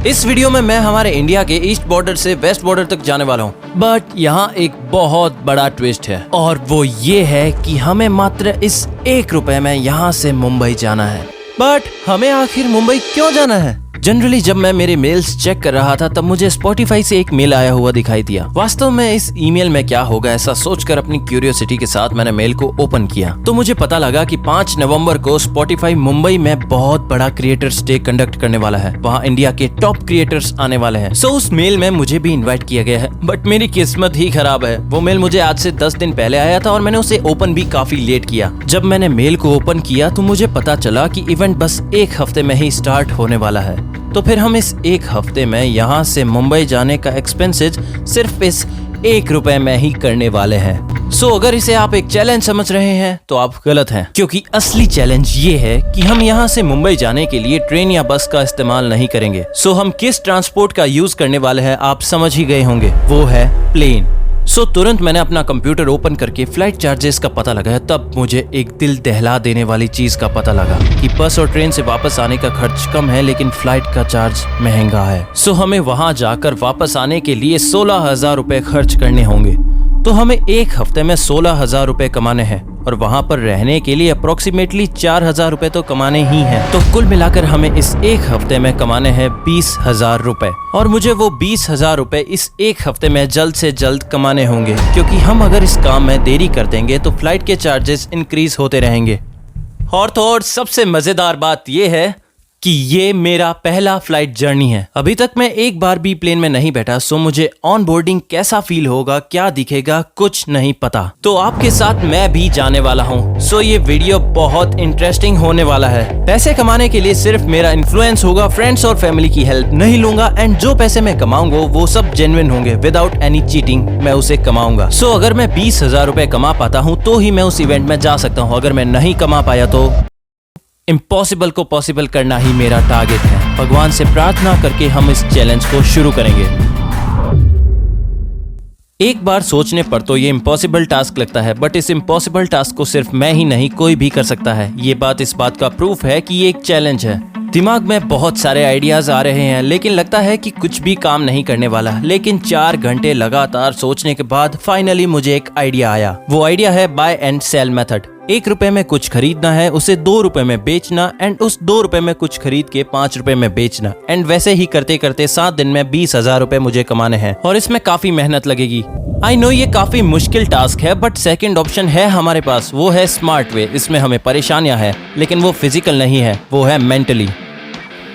इस वीडियो में मैं हमारे इंडिया के ईस्ट बॉर्डर से वेस्ट बॉर्डर तक जाने वाला हूँ, बट यहाँ एक बहुत बड़ा ट्विस्ट है और वो ये है कि हमें मात्र इस 1 रुपए में यहाँ से मुंबई जाना है। बट हमें आखिर मुंबई क्यों जाना है? जनरली जब मैं मेरे मेल्स चेक कर रहा था तब मुझे स्पॉटिफाई से एक मेल आया हुआ दिखाई दिया। वास्तव में इस ईमेल में क्या होगा ऐसा सोचकर अपनी क्यूरियोसिटी के साथ मैंने मेल को ओपन किया तो मुझे पता लगा कि 5 नवंबर को स्पॉटिफाई मुंबई में बहुत बड़ा क्रिएटर्स डे कंडक्ट करने वाला है। वहाँ इंडिया के टॉप क्रिएटर्स आने वाले हैं। सो उस मेल में मुझे भी इन्वाइट किया गया है, बट मेरी किस्मत ही खराब है। वो मेल मुझे आज से 10 दिन पहले आया था और मैंने उसे ओपन भी काफी लेट किया। जब मैंने मेल को ओपन किया तो मुझे पता चला कि इवेंट बस 1 हफ्ते में ही स्टार्ट होने वाला है। तो फिर हम इस 1 हफ्ते में यहाँ से मुंबई जाने का एक्सपेंसेस सिर्फ इस 1 रुपए में ही करने वाले हैं। सो अगर इसे आप एक चैलेंज समझ रहे हैं तो आप गलत हैं, क्योंकि असली चैलेंज ये है कि हम यहाँ से मुंबई जाने के लिए ट्रेन या बस का इस्तेमाल नहीं करेंगे। सो हम किस ट्रांसपोर्ट का यूज करने वाले हैं आप समझ ही गए होंगे, वो है प्लेन। सो तुरंत मैंने अपना कंप्यूटर ओपन करके फ्लाइट चार्जेस का पता लगाया। तब मुझे एक दिल दहला देने वाली चीज का पता लगा कि बस और ट्रेन से वापस आने का खर्च कम है लेकिन फ्लाइट का चार्ज महंगा है। सो हमें वहां जाकर वापस आने के लिए 16,000 रुपए खर्च करने होंगे। तो हमें 1 हफ्ते में 16,000 रुपए कमाने हैं और वहां पर रहने के लिए अप्रोक्सीमेटली 4,000 रुपए तो कमाने ही हैं। तो कुल मिलाकर हमें इस 1 हफ्ते में कमाने हैं 20,000 रुपए और मुझे वो 20,000 रुपए इस 1 हफ्ते में जल्द से जल्द कमाने होंगे, क्योंकि हम अगर इस काम में देरी कर देंगे तो फ्लाइट के चार्जेस इंक्रीज होते रहेंगे। और तो और सबसे मजेदार बात ये है कि ये मेरा पहला फ्लाइट जर्नी है। अभी तक मैं एक बार भी प्लेन में नहीं बैठा, सो मुझे ऑन बोर्डिंग कैसा फील होगा, क्या दिखेगा, कुछ नहीं पता। तो आपके साथ मैं भी जाने वाला हूँ। सो ये वीडियो बहुत इंटरेस्टिंग होने वाला है। पैसे कमाने के लिए सिर्फ मेरा इन्फ्लुएंस होगा, फ्रेंड्स और फैमिली की हेल्प नहीं लूंगा एंड जो पैसे मैं कमाऊंगा वो सब जेन्युइन होंगे, विदाउट एनी चीटिंग मैं उसे कमाऊंगा। सो अगर मैं 20,000 रुपए कमा पाता हूँ तो ही मैं उस इवेंट में जा सकता हूँ। अगर मैं नहीं कमा पाया तो इम्पॉसिबल को पॉसिबल करना ही मेरा टारगेट है। भगवान से प्रार्थना करके हम इस चैलेंज को शुरू करेंगे। एक बार सोचने पर तो ये इम्पॉसिबल टास्क लगता है, बट इस इम्पॉसिबल टास्क को सिर्फ मैं ही नहीं कोई भी कर सकता है। ये बात इस बात का प्रूफ है कि ये एक चैलेंज है। दिमाग में बहुत सारे आइडियाज आ रहे हैं लेकिन लगता है कि कुछ भी काम नहीं करने वाला। लेकिन 4 घंटे लगातार सोचने के बाद फाइनली मुझे एक आइडिया आया। वो आइडिया है बाय एंड सेल मेथड। 1 रुपए में कुछ खरीदना है, उसे 2 रुपए में बेचना एंड उस 2 रुपए में कुछ खरीद के 5 रुपए में बेचना एंड वैसे ही करते करते 7 दिन में 20,000 रुपए मुझे कमाने हैं और इसमें काफी मेहनत लगेगी। आई नो ये काफी मुश्किल टास्क है, बट सेकंड ऑप्शन है हमारे पास, वो है स्मार्ट वे। इसमें हमें परेशानियां हैं लेकिन वो फिजिकल नहीं है, वो है मेंटली।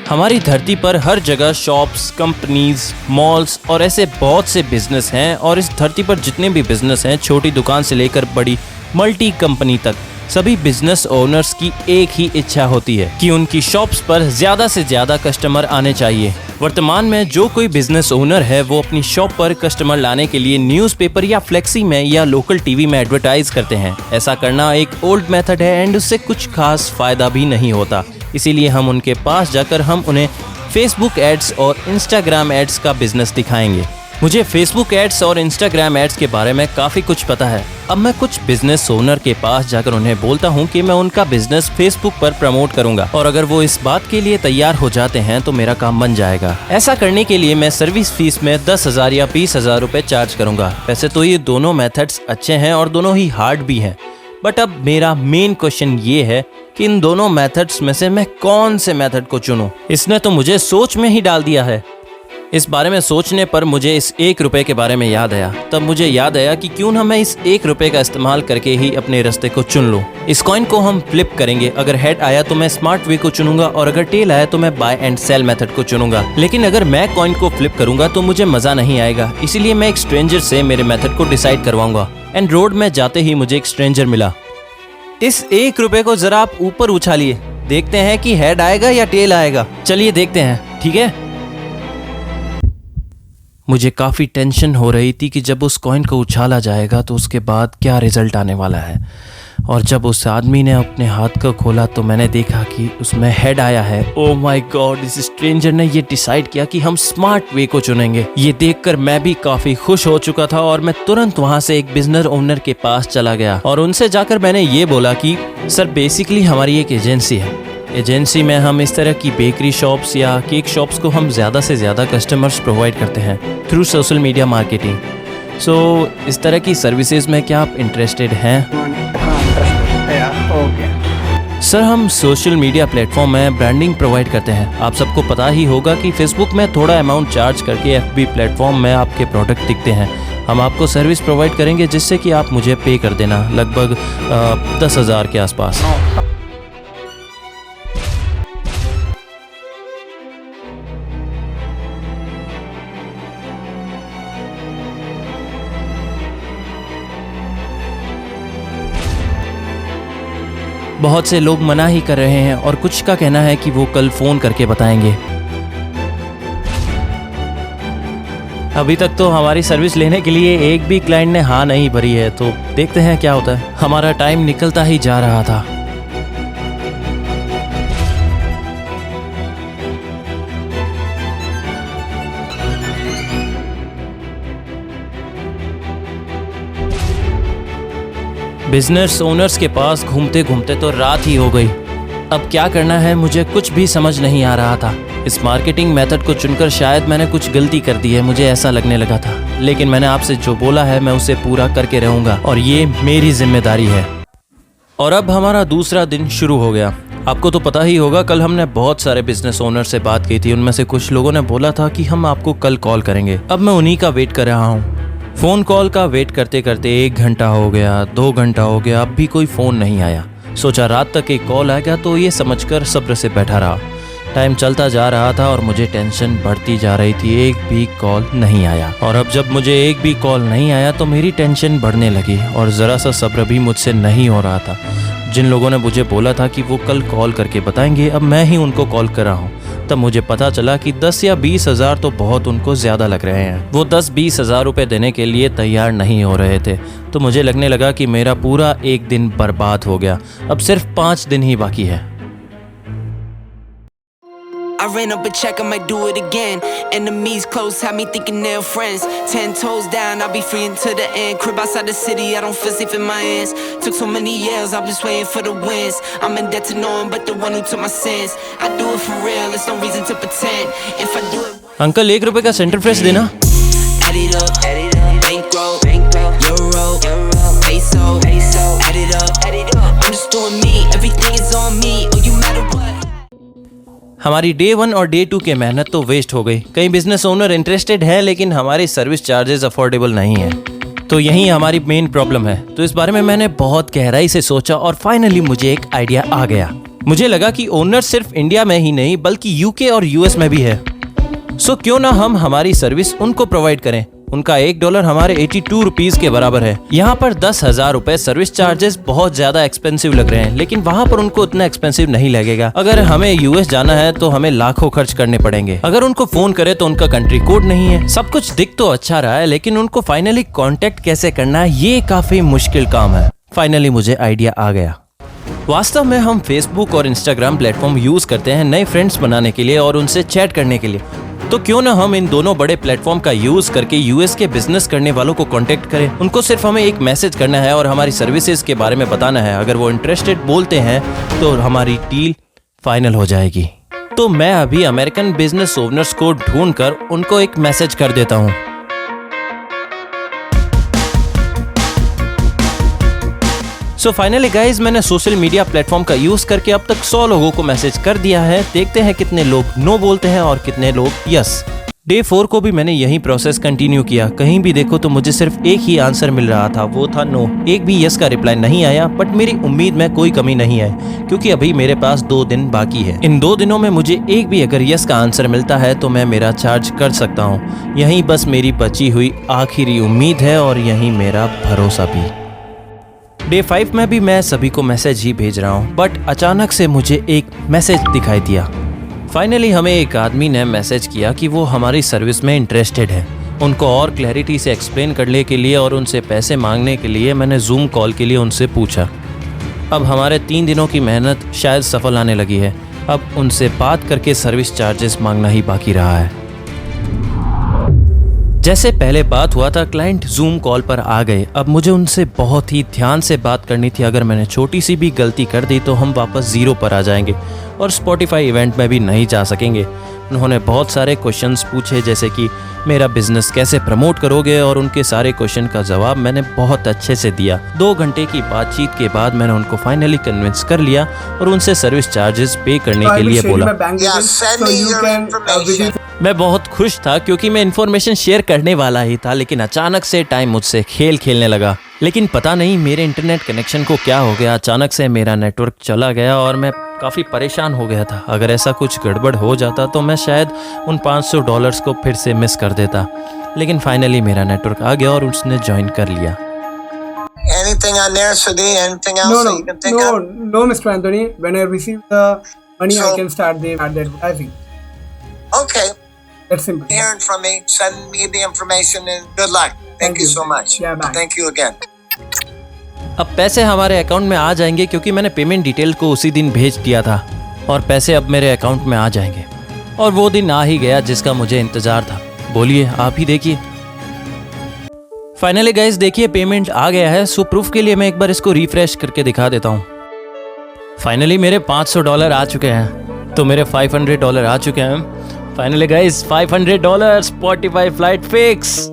हमारी धरती पर हर जगह शॉप्स, कंपनीज, मॉल्स और ऐसे बहुत से बिजनेस हैं और इस धरती पर जितने भी बिजनेस हैं, छोटी दुकान से लेकर बड़ी मल्टी कंपनी तक, सभी बिजनेस ओनर्स की एक ही इच्छा होती है कि उनकी शॉप्स पर ज्यादा से ज्यादा कस्टमर आने चाहिए। वर्तमान में जो कोई बिजनेस ओनर है वो अपनी शॉप पर कस्टमर लाने के लिए न्यूज़पेपर या फ्लेक्सी में या लोकल टीवी में एडवर्टाइज करते हैं। ऐसा करना एक ओल्ड मेथड है एंड उससे कुछ खास फायदा भी नहीं होता। इसीलिए हम उनके पास जाकर हम उन्हें फेसबुक एड्स और इंस्टाग्राम एड्स का बिजनेस दिखाएंगे। मुझे फेसबुक एड्स और इंस्टाग्राम एड्स के बारे में काफी कुछ पता है। अब मैं कुछ बिजनेस ओनर के पास जाकर उन्हें बोलता हूँ कि मैं उनका बिजनेस फेसबुक पर प्रमोट करूंगा और अगर वो इस बात के लिए तैयार हो जाते हैं तो मेरा काम बन जाएगा। ऐसा करने के लिए मैं सर्विस फीस में 10,000 या 20,000 रुपए चार्ज करूंगा। वैसे तो ये दोनों मेथड्स अच्छे हैं और दोनों ही हार्ड भी हैं, बट अब मेरा मेन क्वेश्चन ये है कि इन दोनों मेथड्स में से मैं कौन से मेथड को चुनूं। इसने तो मुझे सोच में ही डाल दिया है। इस बारे में सोचने पर मुझे इस 1 रुपए के बारे में याद आया। तब मुझे याद आया कि क्यों ना मैं इस 1 रुपए का इस्तेमाल करके ही अपने रास्ते को चुन लूं। इस कॉइन को हम फ्लिप करेंगे। अगर हेड आया तो मैं स्मार्ट वे को चुनूंगा और अगर टेल आया तो मैं बाय एंड सेल मेथड को चुनूंगा। लेकिन अगर मैं कॉइन को फ्लिप करूंगा तो मुझे मजा नहीं आएगा, इसीलिए मैं एक स्ट्रेंजर से मेरे मेथड को डिसाइड करवाऊंगा। एंड रोड में जाते ही मुझे एक स्ट्रेंजर मिला। इस 1 रुपए को जरा आप ऊपर उछालिए, देखते हैं कि हेड आएगा या टेल आएगा। चलिए देखते हैं, ठीक है। मुझे काफ़ी टेंशन हो रही थी कि जब उस कॉइन को उछाला जाएगा तो उसके बाद क्या रिजल्ट आने वाला है। और जब उस आदमी ने अपने हाथ को खोला तो मैंने देखा कि उसमें हेड आया है। ओह माय गॉड, इस स्ट्रेंजर ने ये डिसाइड किया कि हम स्मार्ट वे को चुनेंगे। ये देखकर मैं भी काफ़ी खुश हो चुका था और मैं तुरंत वहाँ से एक बिजनेस ओनर के पास चला गया और उनसे जाकर मैंने ये बोला कि सर बेसिकली हमारी एक एजेंसी है एजेंसी में हम इस तरह की बेकरी शॉप्स या केक शॉप्स को हम ज़्यादा से ज़्यादा कस्टमर्स प्रोवाइड करते हैं थ्रू सोशल मीडिया मार्केटिंग। सो इस तरह की सर्विसेज में क्या आप इंटरेस्टेड हैं? सर, हम सोशल मीडिया प्लेटफॉर्म में ब्रांडिंग प्रोवाइड करते हैं। आप सबको पता ही होगा कि फेसबुक में थोड़ा अमाउंट चार्ज करके FB प्लेटफॉर्म में आपके प्रोडक्ट दिखते हैं। हम आपको सर्विस प्रोवाइड करेंगे जिससे कि आप मुझे पे कर देना, लगभग 10,000 के आसपास। बहुत से लोग मना ही कर रहे हैं और कुछ का कहना है कि वो कल फ़ोन करके बताएंगे। अभी तक तो हमारी सर्विस लेने के लिए एक भी क्लाइंट ने हाँ नहीं भरी है, तो देखते हैं क्या होता है। हमारा टाइम निकलता ही जा रहा था। बिजनेस ओनर्स के पास घूमते घूमते तो रात ही हो गई। अब क्या करना है मुझे कुछ भी समझ नहीं आ रहा था। इस मार्केटिंग मेथड को चुनकर शायद मैंने कुछ गलती कर दी है, मुझे ऐसा लगने लगा था। लेकिन मैंने आपसे जो बोला है मैं उसे पूरा करके रहूंगा और ये मेरी जिम्मेदारी है। और अब हमारा दूसरा दिन शुरू हो गया। आपको तो पता ही होगा, कल हमने बहुत सारे बिजनेस ओनर से बात की थी। उनमें से कुछ लोगों ने बोला था कि हम आपको कल कॉल करेंगे। अब मैं उन्हीं का वेट कर रहा हूँ। फ़ोन कॉल का वेट करते करते 1 घंटा हो गया, 2 घंटा हो गया, अब भी कोई फ़ोन नहीं आया। सोचा रात तक एक कॉल आएगा, तो ये समझकर सब्र से बैठा रहा। टाइम चलता जा रहा था और मुझे टेंशन बढ़ती जा रही थी। एक भी कॉल नहीं आया और अब जब मुझे एक भी कॉल नहीं आया तो मेरी टेंशन बढ़ने लगी और ज़रा सा सब्र भी मुझसे नहीं हो रहा था। जिन लोगों ने मुझे बोला था कि वो कल कॉल करके बताएंगे, अब मैं ही उनको कॉल कर रहा हूँ। तब मुझे पता चला कि 10 या 20 हज़ार तो बहुत उनको ज़्यादा लग रहे हैं। वो 10-20 हज़ार रुपये देने के लिए तैयार नहीं हो रहे थे। तो मुझे लगने लगा कि मेरा पूरा एक दिन बर्बाद हो गया। अब सिर्फ 5 दिन ही बाकी है। I ran up a check, I might do it again. Enemies close, had me thinking they're friends. 10 toes down, I'll be free until the end. Crib outside the city, I don't feel safe in my hands. Took so many years, I'm just waiting for the wins. I'm in debt to no one but the one who took my sins. I do it for real, there's no reason to pretend. If I do it, uncle 1 रुपए का centre fresh देना। add it up, bankroll, euro, peso, add it up, I'm just doing me, everything is on me, oh you matter what. हमारी day 1 और day 2 की मेहनत तो waste हो गई। कई बिजनेस ओनर इंटरेस्टेड है लेकिन हमारी सर्विस चार्जेस अफोर्डेबल नहीं है, तो यही हमारी मेन प्रॉब्लम है। तो इस बारे में मैंने बहुत गहराई से सोचा और फाइनली मुझे एक आइडिया आ गया। मुझे लगा कि ओनर सिर्फ इंडिया में ही नहीं बल्कि यूके और यूएस में भी है। सो क्यों ना हम हमारी सर्विस उनको प्रोवाइड करें। उनका $1 हमारे 82 रुपीज के बराबर है। यहाँ पर 10,000 रुपए सर्विस चार्जेस बहुत ज्यादा एक्सपेंसिव लग रहे हैं, लेकिन वहाँ पर उनको उतना एक्सपेंसिव नहीं लगेगा। अगर हमें यूएस जाना है तो हमें लाखों खर्च करने पड़ेंगे। अगर उनको फोन करे तो उनका कंट्री कोड नहीं है। सब कुछ दिख तो अच्छा रहा है, लेकिन उनको फाइनली कांटेक्ट कैसे करना है ये काफी मुश्किल काम है। फाइनली मुझे आइडिया आ गया। वास्तव में हम फेसबुक और इंस्टाग्राम प्लेटफॉर्म यूज करते हैं नए फ्रेंड्स बनाने के लिए और उनसे चैट करने के लिए। तो क्यों ना हम इन दोनों बड़े प्लेटफॉर्म का यूज करके यूएस के बिजनेस करने वालों को कांटेक्ट करें। उनको सिर्फ हमें एक मैसेज करना है और हमारी सर्विसेज के बारे में बताना है। अगर वो इंटरेस्टेड बोलते हैं तो हमारी डील फाइनल हो जाएगी। तो मैं अभी अमेरिकन बिजनेस ओनर्स को ढूंढकर उनको एक मैसेज कर देता हूँ। सो फाइनली गाइज, मैंने सोशल मीडिया प्लेटफॉर्म का यूज करके अब तक 100 लोगों को मैसेज कर दिया है। देखते हैं कितने लोग नो बोलते हैं और कितने लोग यस। डे 4 को भी मैंने यही प्रोसेस कंटिन्यू किया। कहीं भी देखो तो मुझे सिर्फ एक ही आंसर मिल रहा था, वो था नो। एक भी यस का रिप्लाई नहीं आया, बट मेरी उम्मीद में कोई कमी नहीं है क्योंकि अभी मेरे पास 2 दिन बाकी है। इन 2 दिनों में मुझे एक भी अगर यस का आंसर मिलता है तो मैं मेरा चार्ज कर सकता हूँ। यही बस मेरी बची हुई आखिरी उम्मीद है और यही मेरा भरोसा भी। डे 5 में भी मैं सभी को मैसेज ही भेज रहा हूँ, बट अचानक से मुझे एक मैसेज दिखाई दिया। फाइनली हमें एक आदमी ने मैसेज किया कि वो हमारी सर्विस में इंटरेस्टेड है। उनको और क्लैरिटी से एक्सप्लेन करने के लिए और उनसे पैसे मांगने के लिए मैंने जूम कॉल के लिए उनसे पूछा। अब हमारे 3 दिनों की मेहनत शायद सफल आने लगी है। अब उनसे बात करके सर्विस चार्जेस मांगना ही बाकी रहा है। जैसे पहले बात हुआ था, क्लाइंट जूम कॉल पर आ गए। अब मुझे उनसे बहुत ही ध्यान से बात करनी थी। अगर मैंने छोटी सी भी गलती कर दी तो हम वापस जीरो पर आ जाएंगे और स्पॉटिफाई इवेंट में भी नहीं जा सकेंगे। उन्होंने बहुत सारे क्वेश्चंस पूछे, जैसे कि मेरा बिजनेस कैसे प्रमोट करोगे, और उनके सारे क्वेश्चन का जवाब मैंने बहुत अच्छे से दिया। 2 घंटे की बातचीत के बाद मैंने उनको फाइनली कन्विंस कर लिया और उनसे सर्विस चार्जेस पे करने के लिए बोला। मैं बहुत खुश था क्योंकि मैं इन्फॉर्मेशन शेयर करने वाला ही था, लेकिन अचानक से टाइम मुझसे खेल खेलने लगा। लेकिन पता नहीं मेरे इंटरनेट कनेक्शन को क्या हो गया, अचानक से मेरा नेटवर्क चला गया और मैं काफ़ी परेशान हो गया था। अगर ऐसा कुछ गड़बड़ हो जाता तो मैं शायद उन $500 को फिर से मिस कर देता। लेकिन फाइनली मेरा नेटवर्क आ गया और उसने ज्वाइन कर लिया। Anything on there, Sudhi? Anything else that you can think of? No, Mr. Anthony. When I receive the money, I can start the advertising. Okay. That's simple. Hearing from me, send me the information and good luck. Thank you so much. Yeah, bye. Thank you again. अब पैसे हमारे account में आ जाएंगे क्योंकि मैंने payment detail को उसी दिन भेज दिया था और पैसे अब मेरे अकाउंट में आ जाएंगे। और वो दिन आ ही गया जिसका मुझे इंतजार था। बोलिए, आप ही देखिए। फाइनली गाइस देखिए, पेमेंट आ गया है। सो प्रूफ के लिए मैं एक बार इसको रिफ्रेश करके दिखा देता हूँ। फाइनली मेरे $500 आ चुके हैं, तो मेरे $500 आ चुके हैं। Finally guys $500 Spotify flight fix.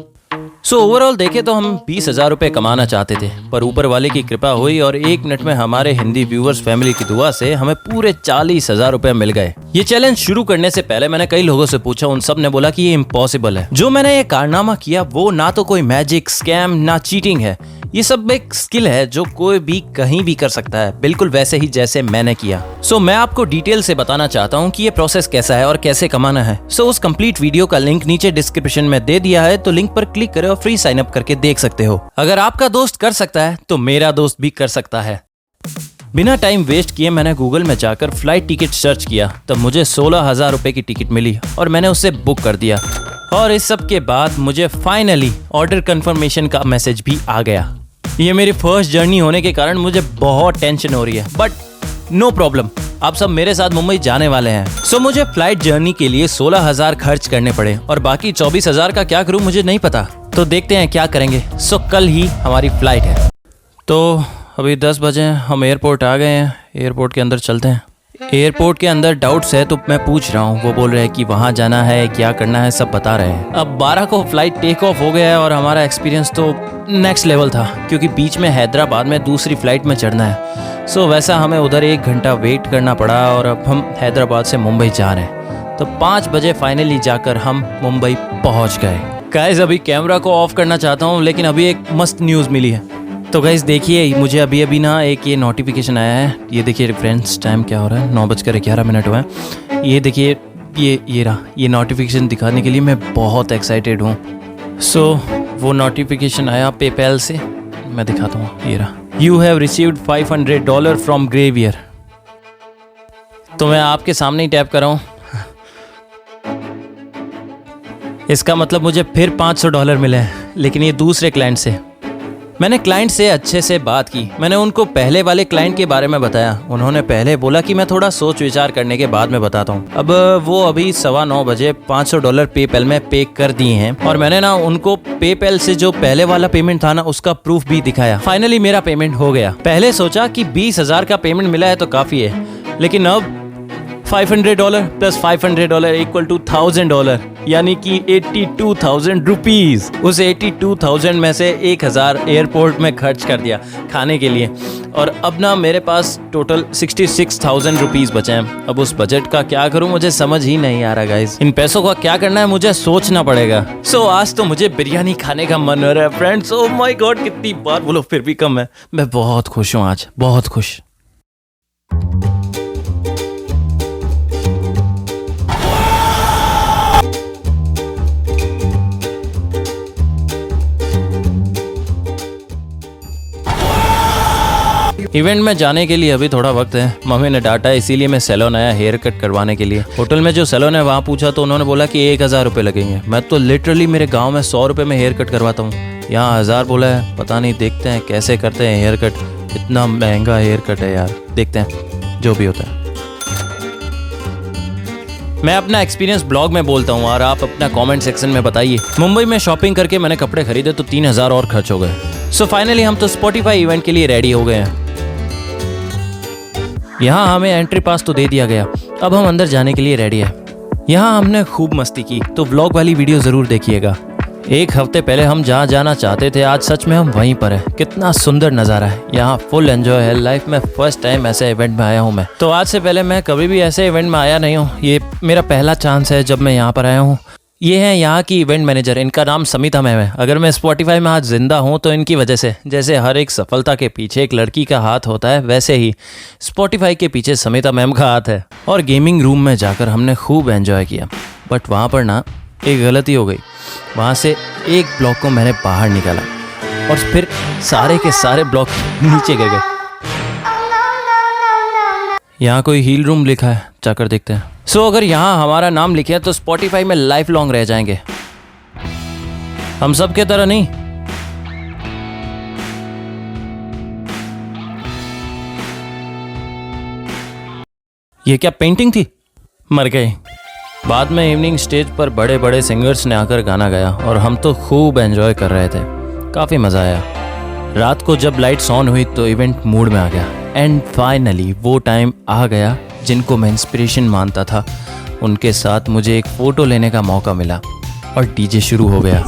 So overall देखे तो हम 20,000 रुपये कमाना चाहते थे, पर ऊपर वाले की कृपा हुई और 1 मिनट में हमारे हिंदी व्यूवर्स फैमिली की दुआ से हमें पूरे 40,000 रुपये मिल गए। ये चैलेंज शुरू करने से पहले मैंने कई लोगों से पूछा, उन सब ने बोला कि ये इम्पॉसिबल है। जो मैंने ये कारनामा किया वो ना तो कोई मैजिक, स्कैम, ना चीटिंग है। ये सब एक स्किल है जो कोई भी कहीं भी कर सकता है, बिल्कुल वैसे ही जैसे मैंने किया। सो मैं आपको डिटेल से बताना चाहता हूँ कि ये प्रोसेस कैसा है और कैसे कमाना है। सो उस कंप्लीट वीडियो का लिंक नीचे डिस्क्रिप्शन में दे दिया है, तो लिंक पर क्लिक करें और फ्री साइन अप करके देख सकते हो। अगर आपका दोस्त कर सकता है तो मेरा दोस्त भी कर सकता है। बिना टाइम वेस्ट किए मैंने गूगल में जाकर फ्लाइट टिकट सर्च किया, तब मुझे 16,000 रुपए की टिकट मिली और मैंने उसे बुक कर दिया। और इस सब के बाद मुझे फाइनली ऑर्डर कंफर्मेशन का मैसेज भी आ गया। ये मेरी फर्स्ट जर्नी होने के कारण मुझे बहुत टेंशन हो रही है, बट नो प्रॉब्लम, आप सब मेरे साथ मुंबई जाने वाले हैं। सो मुझे फ्लाइट जर्नी के लिए 16,000 खर्च करने पड़े और बाकी 24,000 का क्या करूं मुझे नहीं पता, तो देखते हैं क्या करेंगे। सो कल ही हमारी फ्लाइट है। तो अभी 10 बजे हम एयरपोर्ट आ गए हैं। एयरपोर्ट के अंदर चलते हैं। एयरपोर्ट के अंदर डाउट्स है तो मैं पूछ रहा हूँ, वो बोल रहे हैं कि वहाँ जाना है, क्या करना है, सब बता रहे हैं। अब 12 को फ्लाइट टेक ऑफ हो गया है और हमारा एक्सपीरियंस तो नेक्स्ट लेवल था, क्योंकि बीच में हैदराबाद में दूसरी फ्लाइट में चढ़ना है। सो वैसा हमें उधर 1 घंटा वेट करना पड़ा और अब हम हैदराबाद से मुंबई जा रहे हैं। तो 5 बजे फाइनली जाकर हम मुंबई पहुँच गए। गाइस अभी कैमरा को ऑफ करना चाहता हूँ, लेकिन अभी एक मस्त न्यूज़ मिली है। तो गाइस देखिए, मुझे अभी ना एक ये नोटिफिकेशन आया है। ये देखिए रेफरेंस टाइम क्या हो रहा है, 9:11 हुआ है। ये देखिए, ये रहा। ये नोटिफिकेशन दिखाने के लिए मैं बहुत एक्साइटेड हूँ। सो वो नोटिफिकेशन आया पेपैल से, मैं दिखाता हूँ। ये रहा, यू हैव रिसीव्ड $500 फ्रॉम ग्रेवियर। तो मैं आपके सामने ही टैप कर रहा हूँ। इसका मतलब मुझे फिर $500 मिले हैं, लेकिन ये दूसरे क्लाइंट से। मैंने क्लाइंट से अच्छे से बात की। मैंने उनको पहले वाले क्लाइंट के बारे में बताया। उन्होंने पहले बोला कि मैं थोड़ा सोच विचार करने के बाद में बताता हूँ। अब वो अभी 9:15 बजे $500 पेपैल में पे कर दिए हैं और मैंने ना उनको पेपैल से जो पहले वाला पेमेंट था ना, उसका प्रूफ भी दिखाया। फाइनली मेरा पेमेंट हो गया। पहले सोचा कि 20,000 का पेमेंट मिला है तो काफ़ी है, लेकिन अब $500 प्लस $500 इक्वल टू $1,000, यानी कि 82,000 रुपीज़। उस 82,000 में से 1,000 एयरपोर्ट में खर्च कर दिया खाने के लिए, और अब ना मेरे पास टोटल 66,000 रुपीज़ बचे हैं। अब उस बजट का क्या करूं मुझे समझ ही नहीं आ रहा गाइस। इन पैसों का क्या करना है मुझे सोचना पड़ेगा। सो आज तो मुझे बिरयानी खाने का मन हो रहा है फ्रेंड्स। ओह माय गॉड, कितनी बार बोलो फिर भी कम है। मैं बहुत खुश हूँ आज, बहुत खुश। इवेंट में जाने के लिए अभी थोड़ा वक्त है। मम्मी ने डांटा, इसीलिए मैं सैलून आया हेयर कट करवाने के लिए। होटल में जो सैलून है वहाँ पूछा तो उन्होंने बोला कि 1,000 रुपये लगेंगे। मैं तो लिटरली मेरे गांव में 100 रुपये में हेयर कट करवाता हूँ, यहाँ 1,000 बोला है। पता नहीं, देखते हैं कैसे करते हैं हेयर कट। इतना महंगा हेयर कट है यार, देखते हैं जो भी होता है। मैं अपना एक्सपीरियंस ब्लॉग में बोलता हूँ और आप अपना कमेंट सेक्शन में बताइए। मुंबई में शॉपिंग करके मैंने कपड़े खरीदे तो 3000 और खर्च हो गए। सो फाइनली हम तो स्पॉटिफाई इवेंट के लिए रेडी हो गए हैं। यहाँ हमें एंट्री पास तो दे दिया गया, अब हम अंदर जाने के लिए रेडी है। यहाँ हमने खूब मस्ती की, तो व्लॉग वाली वीडियो जरूर देखिएगा। एक हफ्ते पहले हम जहाँ जाना चाहते थे, आज सच में हम वहीं पर हैं। कितना सुंदर नज़ारा है, यहाँ फुल एंजॉय है। लाइफ में फर्स्ट टाइम ऐसे इवेंट में आया हूँ मैं। तो आज से पहले मैं कभी भी ऐसे इवेंट में आया नहीं हूँ, ये मेरा पहला चांस है जब मैं यहाँ पर आया हूँ। ये हैं यहाँ की इवेंट मैनेजर, इनका नाम समिता मैम है। अगर मैं स्पॉटिफाई में आज जिंदा हूँ तो इनकी वजह से। जैसे हर एक सफलता के पीछे एक लड़की का हाथ होता है, वैसे ही स्पॉटिफाई के पीछे समिता मैम का हाथ है। और गेमिंग रूम में जाकर हमने खूब एंजॉय किया, बट वहाँ पर ना एक गलती हो गई। वहाँ से एक ब्लॉक को मैंने बाहर निकाला और फिर सारे के सारे ब्लॉक नीचे गिर गए। यहाँ कोई हील रूम लिखा है, जाकर देखते हैं। सो अगर यहाँ हमारा नाम लिखे है तो स्पॉटिफाई में लाइफ लॉन्ग रह जाएंगे, हम सब के तरह नहीं। ये क्या पेंटिंग थी? मर गए। बाद में इवनिंग स्टेज पर बड़े बड़े सिंगर्स ने आकर गाना गाया और हम तो खूब एंजॉय कर रहे थे, काफ़ी मज़ा आया। रात को जब लाइट्स ऑन हुई तो इवेंट मूड में आ गया। एंड फाइनली वो टाइम आ गया जिनको मैं इंस्पिरेशन मानता था, उनके साथ मुझे एक फ़ोटो लेने का मौका मिला और डीजे शुरू हो गया।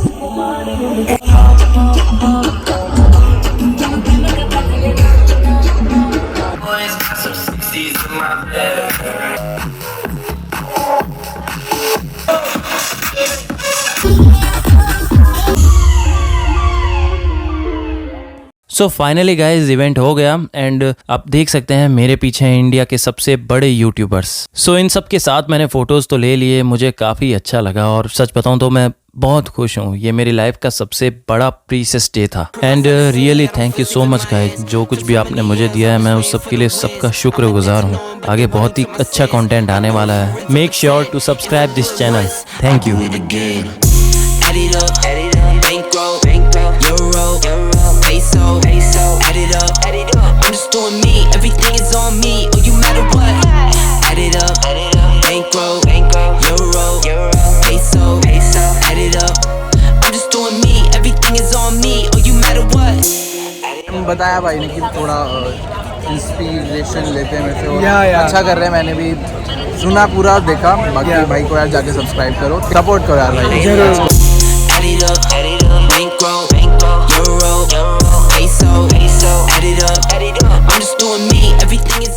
सो फाइनली गाइज इवेंट हो गया एंड आप देख सकते हैं मेरे पीछे हैं इंडिया के सबसे बड़े यूट्यूबर्स। सो इन सब के साथ मैंने फोटोज तो ले लिए, मुझे काफ़ी अच्छा लगा और सच बताऊं तो मैं बहुत खुश हूँ। ये मेरी लाइफ का सबसे बड़ा प्रीशियस डे था and really thank you so much guys. जो कुछ भी आपने मुझे दिया है मैं उस सब के लिए सबका शुक्रगुजार हूँ। आगे बहुत ही अच्छा कंटेंट आने वाला है। Make sure to subscribe this channel. Thank you. Peso, add it up, I'm just doing me, everything is on me, oh you matter what, add it up, bankroll, euro, peso, add it up, I'm just doing me, everything is on me, oh you matter what. बताया भाई ने कि थोड़ा inspiration लेते हैं मेरे से और या। अच्छा कर रहे हैं। मैंने भी सुना पूरा देखा, बाकी भाई को यार जाके सब्सक्राइब करो, सपोर्ट करो यार भाई। जरूर। Add it up, bankroll, euro, peso, add it up, I'm just doing me, everything is